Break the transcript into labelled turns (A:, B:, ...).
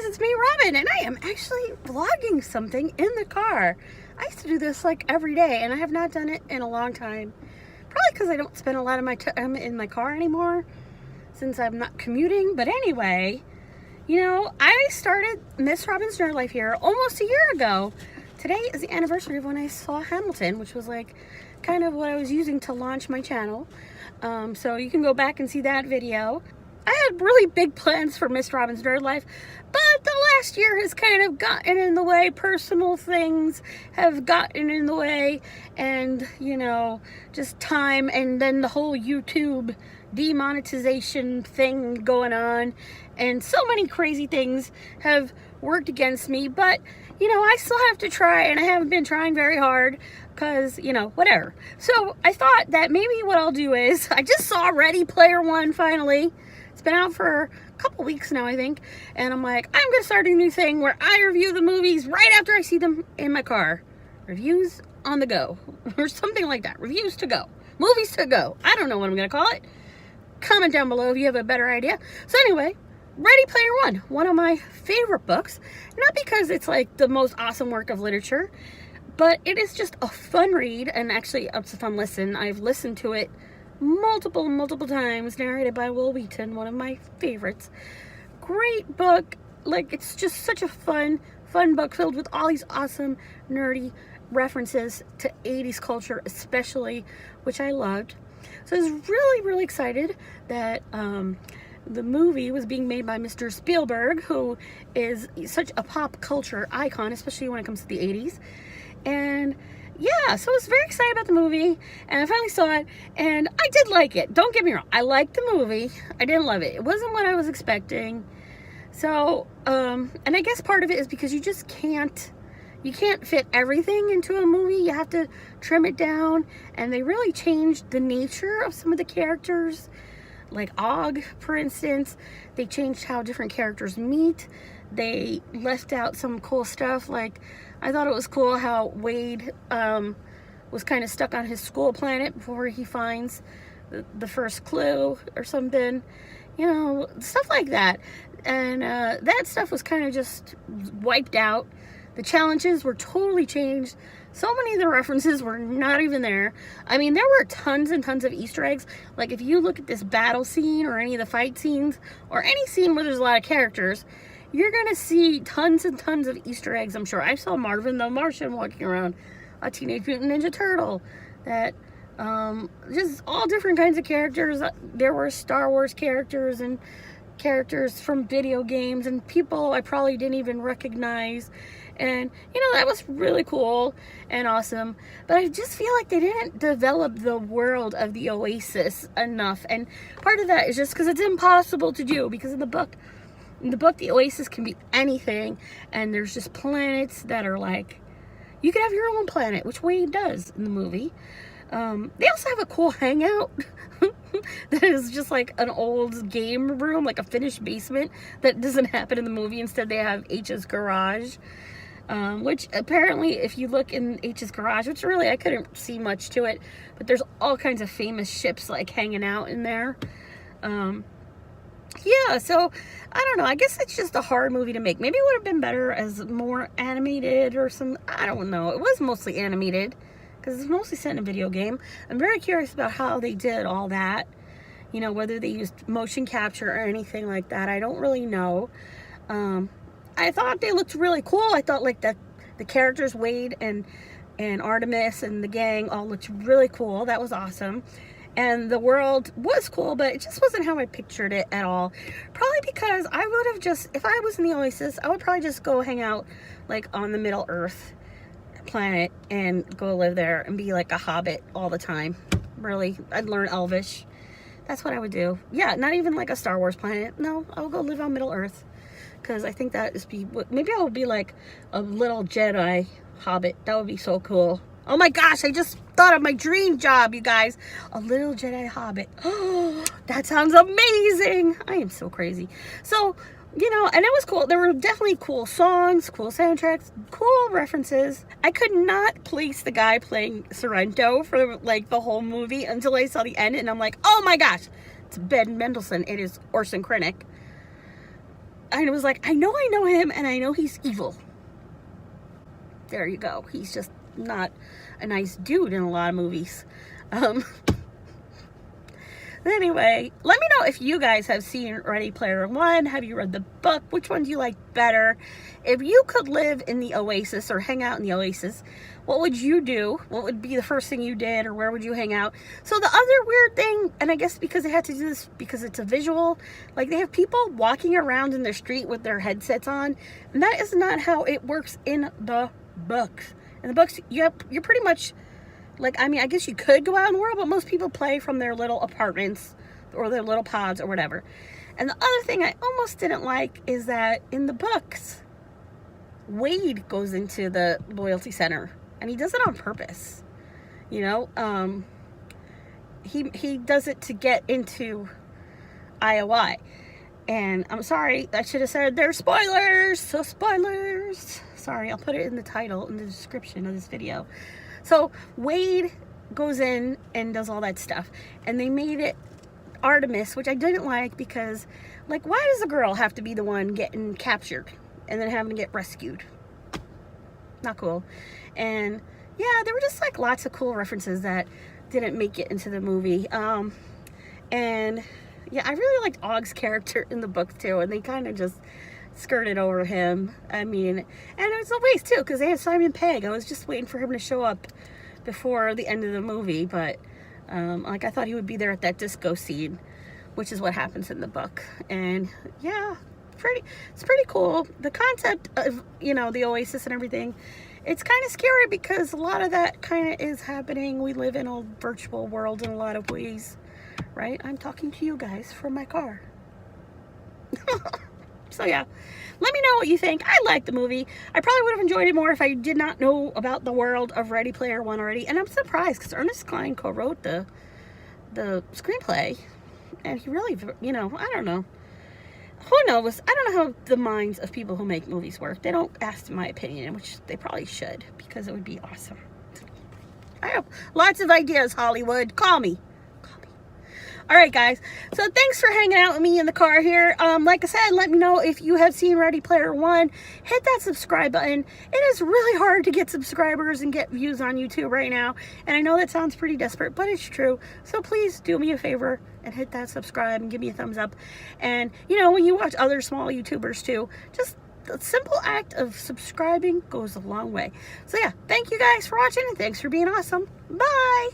A: guys, it's me, Robin, and I am actually vlogging something in the car. I used to do this like every day, and I have not done it in a long time. Probably because I don't spend a lot of my time in my car anymore, since I'm not commuting. But anyway, you know, I started Miss Robin's Nerd Life here almost a year ago. Today is the anniversary of when I saw Hamilton, which was like kind of what I was using to launch my channel. So you can go back and see that video. I had really big plans for Miss Robin's Nerd Life, but the last year has kind of gotten in the way. Personal things have gotten in the way, and, you know, just time, and then the whole YouTube demonetization thing going on, and so many crazy things have worked against me. But, you know, I still have to try, and I haven't been trying very hard because, you know, whatever. So I thought that maybe what I'll do is, I just saw Ready Player One finally. It's been out for a couple weeks now, I think. And I'm like, I'm going to start a new thing where I review the movies right after I see them in my car. Reviews on the go. Or something like that. Reviews to go. Movies to go. I don't know what I'm going to call it. Comment down below if you have a better idea. So anyway, Ready Player One. One of my favorite books. Not because it's like the most awesome work of literature, but it is just a fun read. And actually, it's a fun listen. I've listened to it multiple times, narrated by Will Wheaton, one of my favorites. Great book. Like, it's just such a fun book filled with all these awesome nerdy references to 80s culture especially, which I loved. So I was really excited that the movie was being made by Mr. Spielberg, who is such a pop culture icon, especially when it comes to the 80s. And yeah, so I was very excited about the movie, and I finally saw it, and I did like it. Don't get me wrong. I liked the movie. I didn't love it. It wasn't what I was expecting. So, and I guess part of it is because you just can't fit everything into a movie. You have to trim it down, and they really changed the nature of some of the characters. Like Og, for instance, they changed how different characters meet. They left out some cool stuff. Like, I thought it was cool how Wade was kind of stuck on his school planet before he finds the first clue or something. You know, stuff like that. And that stuff was kind of just wiped out. The challenges were totally changed. So many of the references were not even there. I mean, there were tons and tons of Easter eggs. Like, if you look at this battle scene or any of the fight scenes or any scene where there's a lot of characters, you're going to see tons and tons of Easter eggs, I'm sure. I saw Marvin the Martian walking around, a Teenage Mutant Ninja Turtle, that just all different kinds of characters. There were Star Wars characters and characters from video games and people I probably didn't even recognize. And, you know, that was really cool and awesome. But I just feel like they didn't develop the world of the Oasis enough. And part of that is just because it's impossible to do, because in the book, the Oasis can be anything, and there's just planets that are like, you can have your own planet, which Wade does in the movie. They also have a cool hangout that is just like an old game room, like a finished basement that doesn't happen in the movie. Instead, they have H's garage, which apparently, if you look in H's garage, which really I couldn't see much to it, but there's all kinds of famous ships like hanging out in there. Yeah, so, I don't know. I guess it's just a hard movie to make. Maybe it would have been better as more animated or some, I don't know. It was mostly animated because it's mostly set in a video game. I'm very curious about how they did all that. You know, whether they used motion capture or anything like that. I don't really know. I thought they looked really cool. I thought, like, the characters, Wade and Artemis and the gang, all looked really cool. That was awesome. And the world was cool, but it just wasn't how I pictured it at all. Probably because I would have just, if I was in the Oasis, I would probably just go hang out, like, on the Middle Earth planet and go live there and be like a hobbit all the time. Really, I'd learn Elvish. That's what I would do. Yeah, not even like a Star Wars planet. No, I would go live on Middle Earth. Because I think that is maybe I would be like a little Jedi hobbit. That would be so cool. Oh my gosh, I just thought of my dream job, you guys. A little Jedi hobbit. Oh, that sounds amazing. I am so crazy. So, you know, and it was cool. There were definitely cool songs, cool soundtracks, cool references. I could not place the guy playing Sorrento for like the whole movie until I saw the end, and I'm like, oh my gosh, it's Ben Mendelsohn. It is Orson Krennic. I was like, I know him, and I know he's evil. There you go. He's just not a nice dude in a lot of movies. Anyway, let me know if you guys have seen Ready Player One. Have you read the book? Which one do you like better? If you could live in the Oasis or hang out in the Oasis, what would you do? What would be the first thing you did, or where would you hang out? So the other weird thing, and I guess because they had to do this because it's a visual, like they have people walking around in the street with their headsets on, and that is not how it works in the books. In the books, you're pretty much, like, I mean, I guess you could go out in the world, but most people play from their little apartments or their little pods or whatever. And the other thing I almost didn't like is that in the books, Wade goes into the loyalty center, and he does it on purpose. You know, he does it to get into IOI. And I'm sorry, I should have said there's spoilers. So spoilers. Sorry, I'll put it in the title, in the description of this video. So Wade goes in and does all that stuff, and they made it Artemis, which I didn't like because, like, why does the girl have to be the one getting captured and then having to get rescued? Not cool. And yeah, there were just like lots of cool references that didn't make it into the movie. And yeah, I really liked Aug's character in the book too, and they kind of just skirted over him. I mean, and it was a waste too, because they had Simon Pegg. I was just waiting for him to show up before the end of the movie, but like I thought he would be there at that disco scene, which is what happens in the book. And yeah, it's pretty cool. The concept of, you know, the Oasis and everything, it's kind of scary because a lot of that kind of is happening. We live in a virtual world in a lot of ways, right? I'm talking to you guys from my car. So yeah, let me know what you think. I liked the movie. I probably would have enjoyed it more if I did not know about the world of Ready Player One already. And I'm surprised because Ernest Cline co-wrote the screenplay. And he really, you know, I don't know. Who knows? I don't know how the minds of people who make movies work. They don't ask my opinion, which they probably should, because it would be awesome. I have lots of ideas, Hollywood. Call me. All right, guys. So thanks for hanging out with me in the car here. Like I said, let me know if you have seen Ready Player One. Hit that subscribe button. It is really hard to get subscribers and get views on YouTube right now. And I know that sounds pretty desperate, but it's true. So please do me a favor and hit that subscribe and give me a thumbs up. And, you know, when you watch other small YouTubers too, just the simple act of subscribing goes a long way. So yeah, thank you guys for watching, and thanks for being awesome. Bye.